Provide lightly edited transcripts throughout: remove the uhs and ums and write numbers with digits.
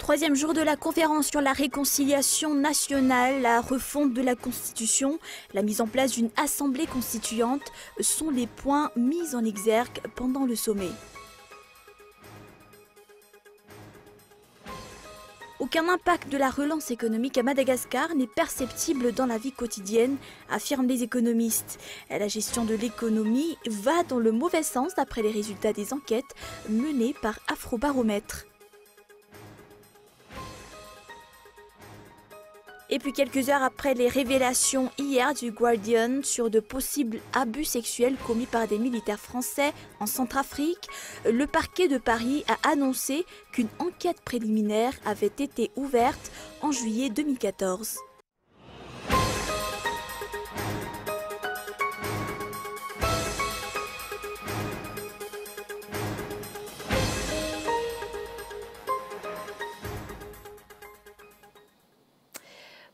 Troisième jour de la conférence sur la réconciliation nationale, la refonte de la Constitution, la mise en place d'une assemblée constituante sont les points mis en exergue pendant le sommet. Aucun impact de la relance économique à Madagascar n'est perceptible dans la vie quotidienne, affirment les économistes. La gestion de l'économie va dans le mauvais sens d'après les résultats des enquêtes menées par Afrobaromètre. Et puis quelques heures après les révélations hier du Guardian sur de possibles abus sexuels commis par des militaires français en Centrafrique, le parquet de Paris a annoncé qu'une enquête préliminaire avait été ouverte en juillet 2014.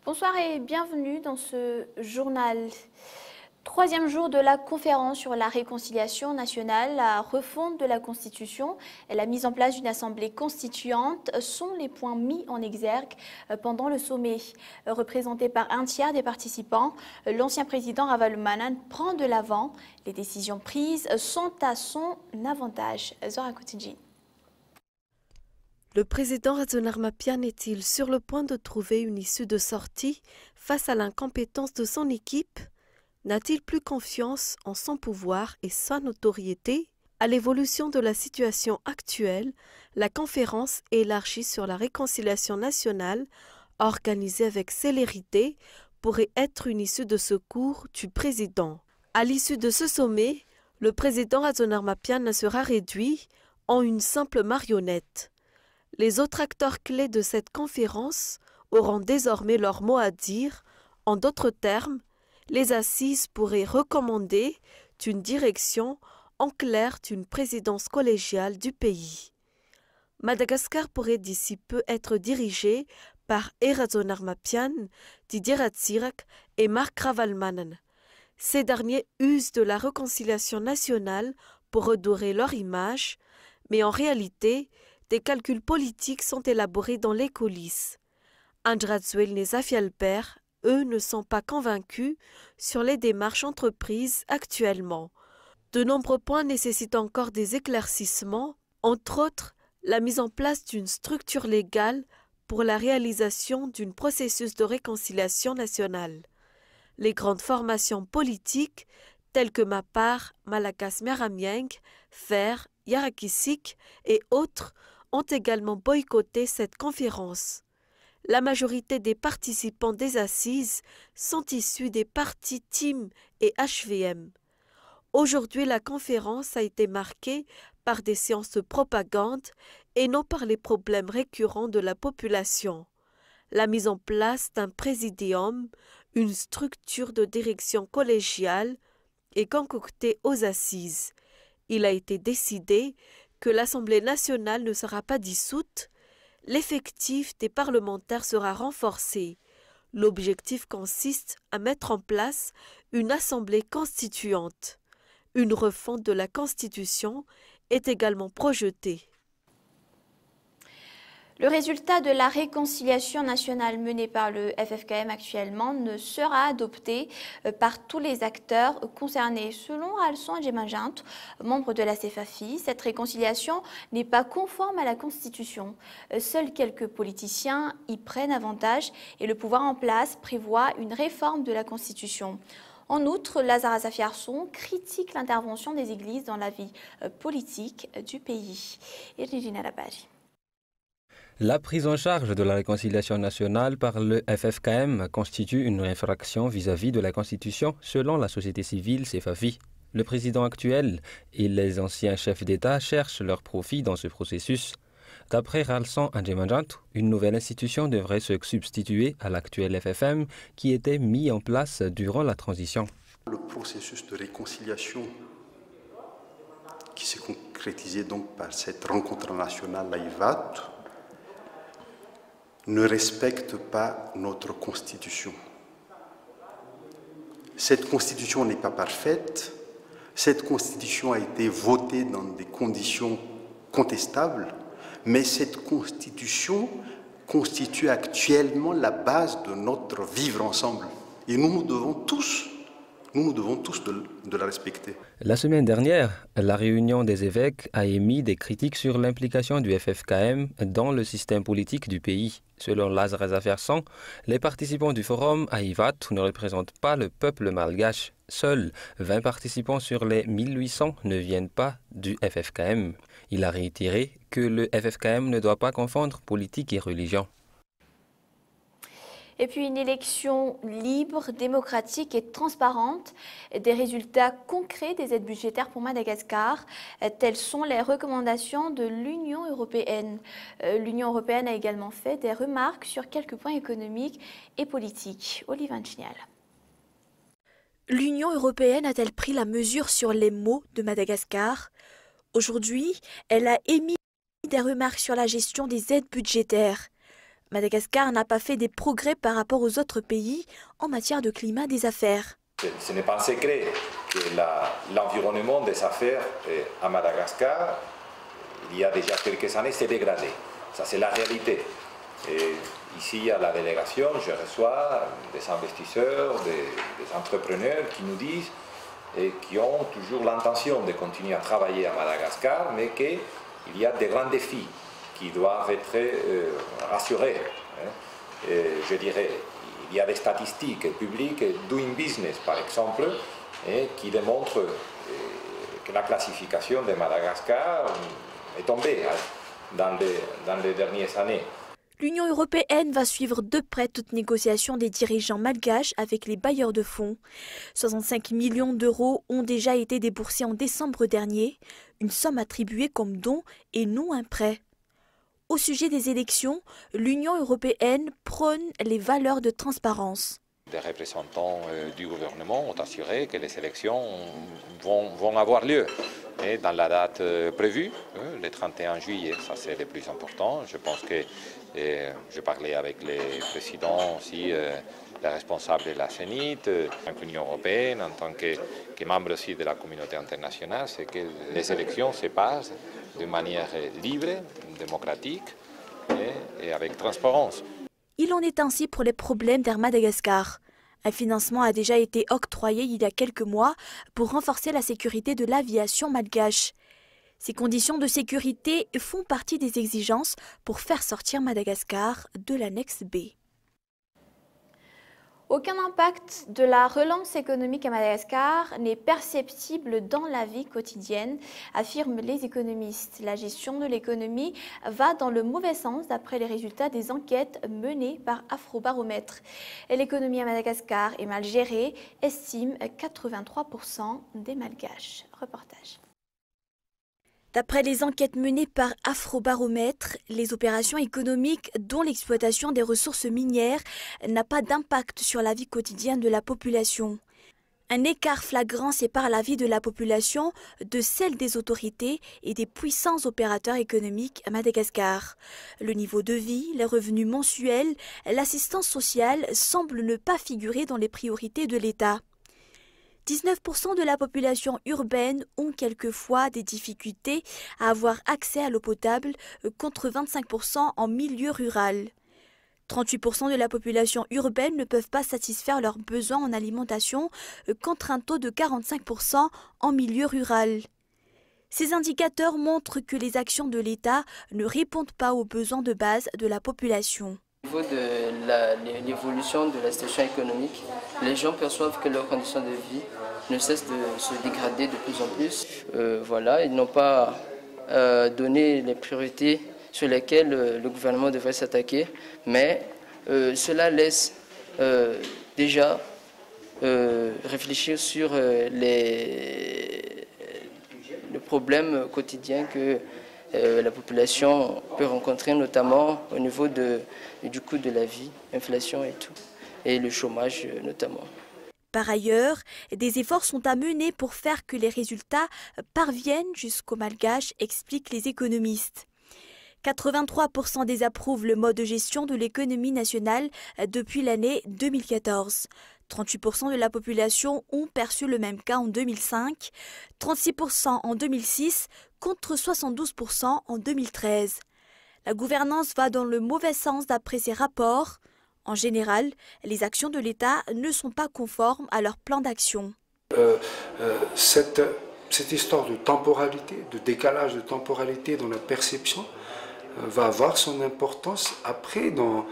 Bonsoir et bienvenue dans ce journal. Troisième jour de la conférence sur la réconciliation nationale, la refonte de la Constitution et la mise en place d'une assemblée constituante sont les points mis en exergue pendant le sommet. Représenté par un tiers des participants, l'ancien président Ravalomanana prend de l'avant. Les décisions prises sont à son avantage. Zora Koutinji. Le président Razonarmapian est-il sur le point de trouver une issue de sortie face à l'incompétence de son équipe? N'a-t-il plus confiance en son pouvoir et sa notoriété? À l'évolution de la situation actuelle, la conférence élargie sur la réconciliation nationale, organisée avec célérité, pourrait être une issue de secours du président. À l'issue de ce sommet, le président Razonarmapian sera réduit en une simple marionnette. Les autres acteurs clés de cette conférence auront désormais leur mot à dire. En d'autres termes, les assises pourraient recommander une direction en clair d'une présidence collégiale du pays. Madagascar pourrait d'ici peu être dirigé par Razonarmapian, Didier Ratsiraka et Marc Ravalomanana. Ces derniers usent de la réconciliation nationale pour redorer leur image, mais en réalité, des calculs politiques sont élaborés dans les coulisses. Andradzuel et Zafialper, eux, ne sont pas convaincus sur les démarches entreprises actuellement. De nombreux points nécessitent encore des éclaircissements, entre autres la mise en place d'une structure légale pour la réalisation d'un processus de réconciliation nationale. Les grandes formations politiques, telles que Mapar, Malakas Meramieng, Fer, Yarakisik et autres, ont également boycotté cette conférence. La majorité des participants des assises sont issus des partis TIM et HVM. Aujourd'hui, la conférence a été marquée par des séances de propagande et non par les problèmes récurrents de la population. La mise en place d'un présidium, une structure de direction collégiale, est concoctée aux assises. Il a été décidé que l'Assemblée nationale ne sera pas dissoute, l'effectif des parlementaires sera renforcé. L'objectif consiste à mettre en place une assemblée constituante. Une refonte de la Constitution est également projetée. Le résultat de la réconciliation nationale menée par le FFKM actuellement ne sera adopté par tous les acteurs concernés. Selon Alson Adjemajant, membre de la CFAFI, cette réconciliation n'est pas conforme à la Constitution. Seuls quelques politiciens y prennent avantage et le pouvoir en place prévoit une réforme de la Constitution. En outre, Lazara Zafiarson critique l'intervention des églises dans la vie politique du pays. Irina Labari. La prise en charge de la réconciliation nationale par le FFKM constitue une infraction vis-à-vis de la Constitution selon la société civile CFAFI. Le président actuel et les anciens chefs d'État cherchent leur profit dans ce processus. D'après Ralson Adjemajant, une nouvelle institution devrait se substituer à l'actuel FFM qui était mis en place durant la transition. Le processus de réconciliation qui s'est concrétisé donc par cette rencontre nationale, la IVAT, ne respecte pas notre Constitution. Cette Constitution n'est pas parfaite. Cette Constitution a été votée dans des conditions contestables, mais cette Constitution constitue actuellement la base de notre vivre ensemble. Et nous devons tous de la respecter. La semaine dernière, la réunion des évêques a émis des critiques sur l'implication du FFKM dans le système politique du pays. Selon Lazare Zafersan, les participants du forum à Ivat ne représentent pas le peuple malgache. Seuls 20 participants sur les 1800 ne viennent pas du FFKM. Il a réitéré que le FFKM ne doit pas confondre politique et religion. Et puis une élection libre, démocratique et transparente, des résultats concrets des aides budgétaires pour Madagascar. Telles sont les recommandations de l'Union européenne. L'Union européenne a également fait des remarques sur quelques points économiques et politiques. Olivier Chignal. L'Union européenne a-t-elle pris la mesure sur les maux de Madagascar? Aujourd'hui, elle a émis des remarques sur la gestion des aides budgétaires. Madagascar n'a pas fait des progrès par rapport aux autres pays en matière de climat des affaires. Ce n'est pas un secret que l'environnement des affaires à Madagascar, il y a déjà quelques années, s'est dégradé. Ça, c'est la réalité. Et ici, à la délégation, je reçois des investisseurs, des entrepreneurs qui nous disent et qui ont toujours l'intention de continuer à travailler à Madagascar, mais qu'il y a des grands défis qui doivent être rassurés. Je dirais, il y a des statistiques publiques, Doing Business par exemple, qui démontrent que la classification de Madagascar est tombée dans les dernières années. L'Union européenne va suivre de près toute négociation des dirigeants malgaches avec les bailleurs de fonds. 65 millions d'euros ont déjà été déboursés en décembre dernier, une somme attribuée comme don et non un prêt. Au sujet des élections, l'Union européenne prône les valeurs de transparence. Les représentants du gouvernement ont assuré que les élections vont avoir lieu. Et dans la date prévue, le 31 juillet, ça c'est le plus important. Je pense que je parlais avec les présidents aussi, les responsables de la CENIT, en tant qu'Union européenne, en tant que membre aussi de la communauté internationale, c'est que les élections se passent de manière libre, démocratique et avec transparence. Il en est ainsi pour les problèmes d'Air Madagascar. Un financement a déjà été octroyé il y a quelques mois pour renforcer la sécurité de l'aviation malgache. Ces conditions de sécurité font partie des exigences pour faire sortir Madagascar de l'annexe B. Aucun impact de la relance économique à Madagascar n'est perceptible dans la vie quotidienne, affirment les économistes. La gestion de l'économie va dans le mauvais sens d'après les résultats des enquêtes menées par Afrobaromètre. Et l'économie à Madagascar est mal gérée, estime 83% des Malgaches. Reportage. D'après les enquêtes menées par Afrobaromètre, les opérations économiques dont l'exploitation des ressources minières n'a pas d'impact sur la vie quotidienne de la population. Un écart flagrant sépare la vie de la population de celle des autorités et des puissants opérateurs économiques à Madagascar. Le niveau de vie, les revenus mensuels, l'assistance sociale semblent ne pas figurer dans les priorités de l'État. 19% de la population urbaine ont quelquefois des difficultés à avoir accès à l'eau potable contre 25% en milieu rural. 38% de la population urbaine ne peuvent pas satisfaire leurs besoins en alimentation contre un taux de 45% en milieu rural. Ces indicateurs montrent que les actions de l'État ne répondent pas aux besoins de base de la population. Au niveau de l'évolution de la situation économique, les gens perçoivent que leurs conditions de vie ne cessent de se dégrader de plus en plus. Ils n'ont pas donné les priorités sur lesquelles le gouvernement devrait s'attaquer, mais cela laisse déjà réfléchir sur le problème quotidien que la population peut rencontrer, notamment au niveau du coût de la vie, l'inflation et tout, et le chômage notamment. Par ailleurs, des efforts sont à mener pour faire que les résultats parviennent jusqu'aux Malgaches, expliquent les économistes. 83% désapprouvent le mode de gestion de l'économie nationale depuis l'année 2014. 38% de la population ont perçu le même cas en 2005, 36% en 2006 contre 72% en 2013. La gouvernance va dans le mauvais sens d'après ces rapports. En général, les actions de l'État ne sont pas conformes à leur plan d'action. Cette histoire de temporalité, de décalage de temporalité dans la perception, va avoir son importance après dans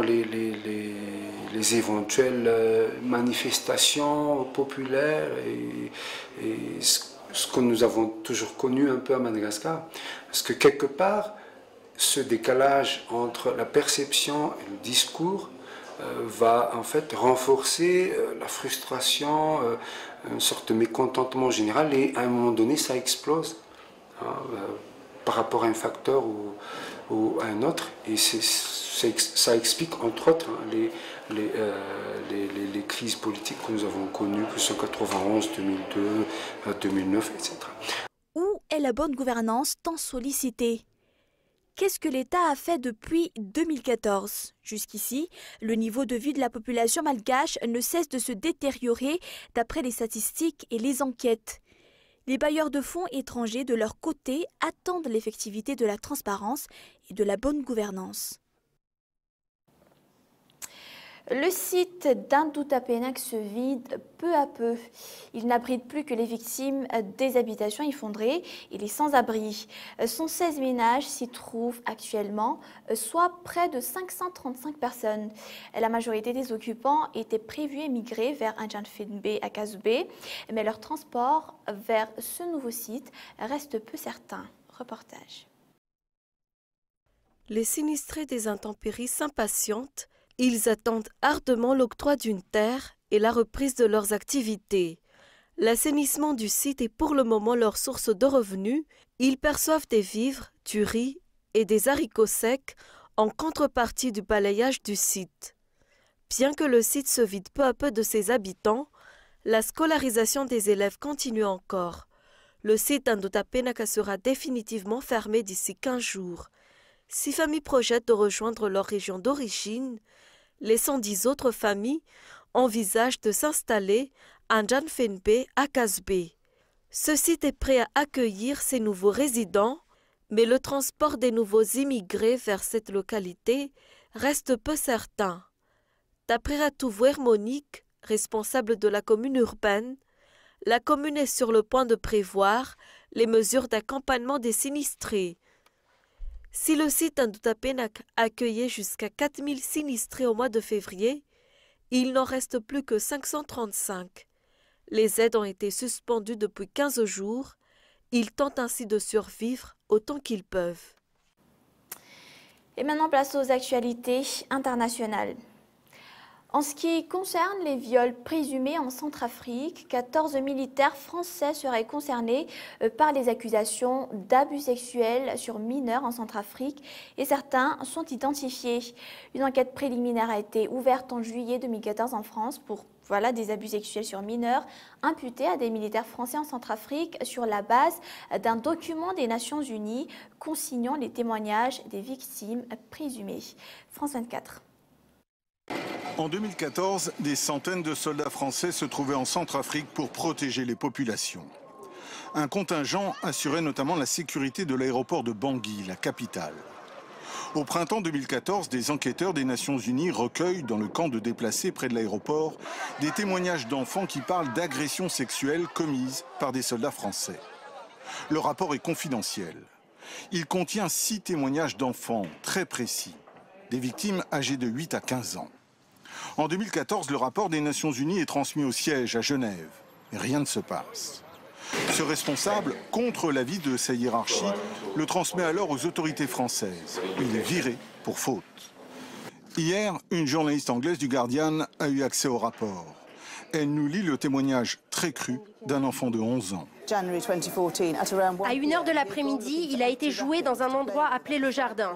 les éventuelles manifestations populaires et ce que nous avons toujours connu un peu à Madagascar. Parce que quelque part, ce décalage entre la perception et le discours va en fait renforcer la frustration, une sorte de mécontentement général et à un moment donné ça explose par rapport à un facteur ou à un autre et ça explique entre autres les crises politiques que nous avons connues, que ce soit 91, 2002, 2009, etc. Où est la bonne gouvernance tant sollicitée ? Qu'est-ce que l'État a fait depuis 2014 ? Jusqu'ici, le niveau de vie de la population malgache ne cesse de se détériorer d'après les statistiques et les enquêtes. Les bailleurs de fonds étrangers, de leur côté, attendent l'effectivité de la transparence et de la bonne gouvernance. Le site d'Indutapenac se vide peu à peu. Il n'abrite plus que les victimes des habitations effondrées et les sans-abri. 116 ménages s'y trouvent actuellement, soit près de 535 personnes. La majorité des occupants étaient prévus émigrer vers Anjanfenbe à Kazube, mais leur transport vers ce nouveau site reste peu certain. Reportage. Les sinistrés des intempéries s'impatientent. Ils attendent ardemment l'octroi d'une terre et la reprise de leurs activités. L'assainissement du site est pour le moment leur source de revenus. Ils perçoivent des vivres, du riz et des haricots secs en contrepartie du balayage du site. Bien que le site se vide peu à peu de ses habitants, la scolarisation des élèves continue encore. Le site d'Indutapenac sera définitivement fermé d'ici 15 jours. 6 familles projettent de rejoindre leur région d'origine. Les 110 autres familles envisagent de s'installer à Anjanfenbe à Kazube. Ce site est prêt à accueillir ces nouveaux résidents, mais le transport des nouveaux immigrés vers cette localité reste peu certain. D'après Ratouvouer Monique, responsable de la commune urbaine, la commune est sur le point de prévoir les mesures d'accompagnement des sinistrés. Si le site d'Indutapenac accueillait jusqu'à 4000 sinistrés au mois de février, il n'en reste plus que 535. Les aides ont été suspendues depuis 15 jours. Ils tentent ainsi de survivre autant qu'ils peuvent. Et maintenant, place aux actualités internationales. En ce qui concerne les viols présumés en Centrafrique, 14 militaires français seraient concernés par les accusations d'abus sexuels sur mineurs en Centrafrique et certains sont identifiés. Une enquête préliminaire a été ouverte en juillet 2014 en France pour des abus sexuels sur mineurs imputés à des militaires français en Centrafrique sur la base d'un document des Nations Unies consignant les témoignages des victimes présumées. France 24. En 2014, des centaines de soldats français se trouvaient en Centrafrique pour protéger les populations. Un contingent assurait notamment la sécurité de l'aéroport de Bangui, la capitale. Au printemps 2014, des enquêteurs des Nations Unies recueillent dans le camp de déplacés près de l'aéroport des témoignages d'enfants qui parlent d'agressions sexuelles commises par des soldats français. Le rapport est confidentiel. Il contient 6 témoignages d'enfants très précis, des victimes âgées de 8 à 15 ans. En 2014, le rapport des Nations Unies est transmis au siège à Genève, mais rien ne se passe. Ce responsable, contre l'avis de sa hiérarchie, le transmet alors aux autorités françaises. Il est viré pour faute. Hier, une journaliste anglaise du Guardian a eu accès au rapport. Elle nous lit le témoignage très cru d'un enfant de 11 ans. À 1h de l'après-midi, il a été joué dans un endroit appelé le Jardin,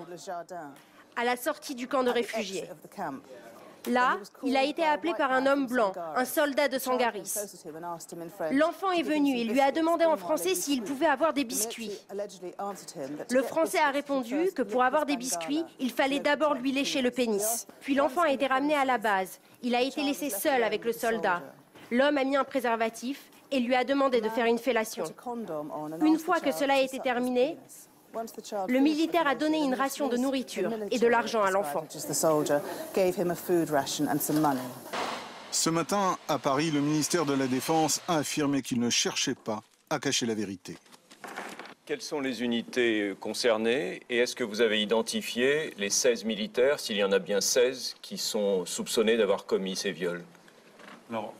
à la sortie du camp de réfugiés. Là, il a été appelé par un homme blanc, un soldat de Sangaris. L'enfant est venu et lui a demandé en français s'il pouvait avoir des biscuits. Le Français a répondu que pour avoir des biscuits, il fallait d'abord lui lécher le pénis. Puis l'enfant a été ramené à la base. Il a été laissé seul avec le soldat. L'homme a mis un préservatif et lui a demandé de faire une fellation. Une fois que cela a été terminé, Le militaire a donné une ration de nourriture et de l'argent à l'enfant. Ce matin, à Paris, le ministère de la Défense a affirmé qu'il ne cherchait pas à cacher la vérité. Quelles sont les unités concernées et est-ce que vous avez identifié les 16 militaires, s'il y en a bien 16, qui sont soupçonnés d'avoir commis ces viols? Alors,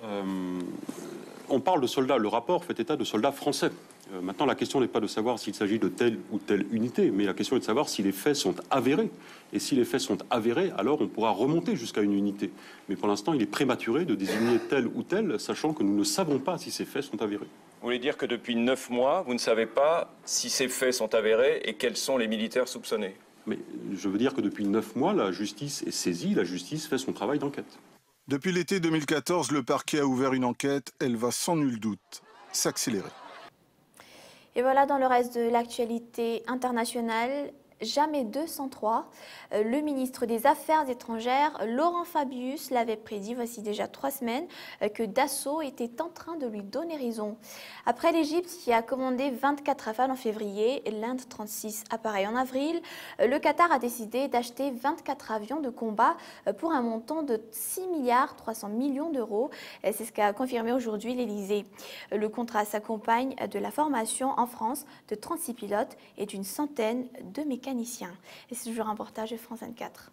on parle de soldats, le rapport fait état de soldats français. Maintenant, la question n'est pas de savoir s'il s'agit de telle ou telle unité, mais la question est de savoir si les faits sont avérés. Et si les faits sont avérés, alors on pourra remonter jusqu'à une unité. Mais pour l'instant, il est prématuré de désigner telle ou telle, sachant que nous ne savons pas si ces faits sont avérés. Vous voulez dire que depuis 9 mois, vous ne savez pas si ces faits sont avérés et quels sont les militaires soupçonnés? Mais je veux dire que depuis 9 mois, la justice est saisie, la justice fait son travail d'enquête. Depuis l'été 2014, le parquet a ouvert une enquête. Elle va sans nul doute s'accélérer. Et voilà, dans le reste de l'actualité internationale, jamais 203. Le ministre des Affaires étrangères, Laurent Fabius, l'avait prédit, voici déjà 3 semaines, que Dassault était en train de lui donner raison. Après l'Égypte, qui a commandé 24 Rafales en février, et l'Inde 36 appareils en avril, le Qatar a décidé d'acheter 24 avions de combat pour un montant de 6 milliards 300 millions d'euros. C'est ce qu'a confirmé aujourd'hui l'Élysée. Le contrat s'accompagne de la formation en France de 36 pilotes et d'une centaine de mécaniciens. Et c'est toujours un reportage de France 24.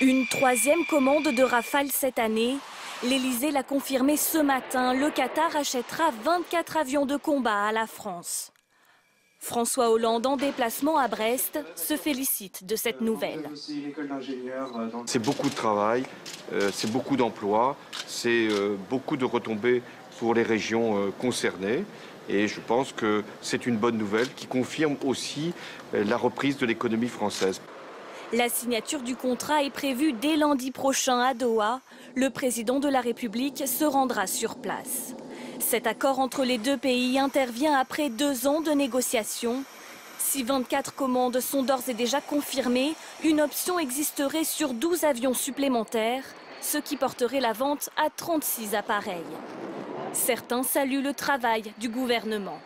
Une 3e commande de Rafale cette année. L'Élysée l'a confirmé ce matin. Le Qatar achètera 24 avions de combat à la France. François Hollande, en déplacement à Brest, se félicite de cette nouvelle. C'est beaucoup de travail, c'est beaucoup d'emplois, c'est beaucoup de retombées pour les régions concernées. Et je pense que c'est une bonne nouvelle qui confirme aussi la reprise de l'économie française. La signature du contrat est prévue dès lundi prochain à Doha. Le président de la République se rendra sur place. Cet accord entre les deux pays intervient après 2 ans de négociations. Si 24 commandes sont d'ores et déjà confirmées, une option existerait sur 12 avions supplémentaires, ce qui porterait la vente à 36 appareils. Certains saluent le travail du gouvernement.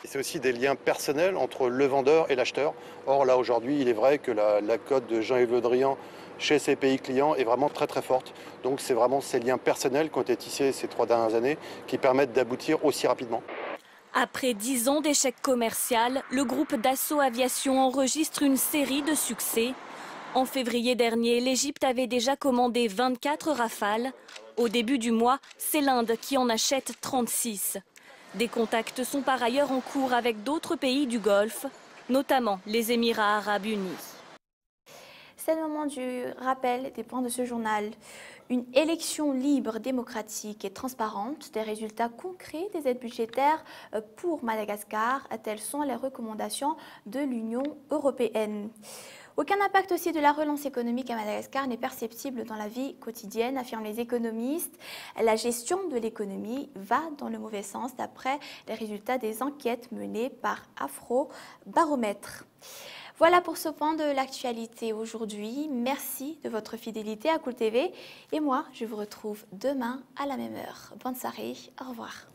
C'est aussi des liens personnels entre le vendeur et l'acheteur. Or là aujourd'hui, il est vrai que la cote de Jean-Yves Le Drian chez ses pays clients est vraiment très très forte. Donc c'est vraiment ces liens personnels qui ont été tissés ces 3 dernières années qui permettent d'aboutir aussi rapidement. Après 10 ans d'échec commercial, le groupe Dassault Aviation enregistre une série de succès. En février dernier, l'Égypte avait déjà commandé 24 Rafales. Au début du mois, c'est l'Inde qui en achète 36. Des contacts sont par ailleurs en cours avec d'autres pays du Golfe, notamment les Émirats arabes unis. C'est le moment du rappel des points de ce journal. Une élection libre, démocratique et transparente, des résultats concrets des aides budgétaires pour Madagascar, telles sont les recommandations de l'Union européenne. Aucun impact aussi de la relance économique à Madagascar n'est perceptible dans la vie quotidienne, affirment les économistes. La gestion de l'économie va dans le mauvais sens d'après les résultats des enquêtes menées par Afrobaromètre. Voilà pour ce point de l'actualité aujourd'hui. Merci de votre fidélité à Cool TV. Et moi, je vous retrouve demain à la même heure. Bonne soirée, au revoir.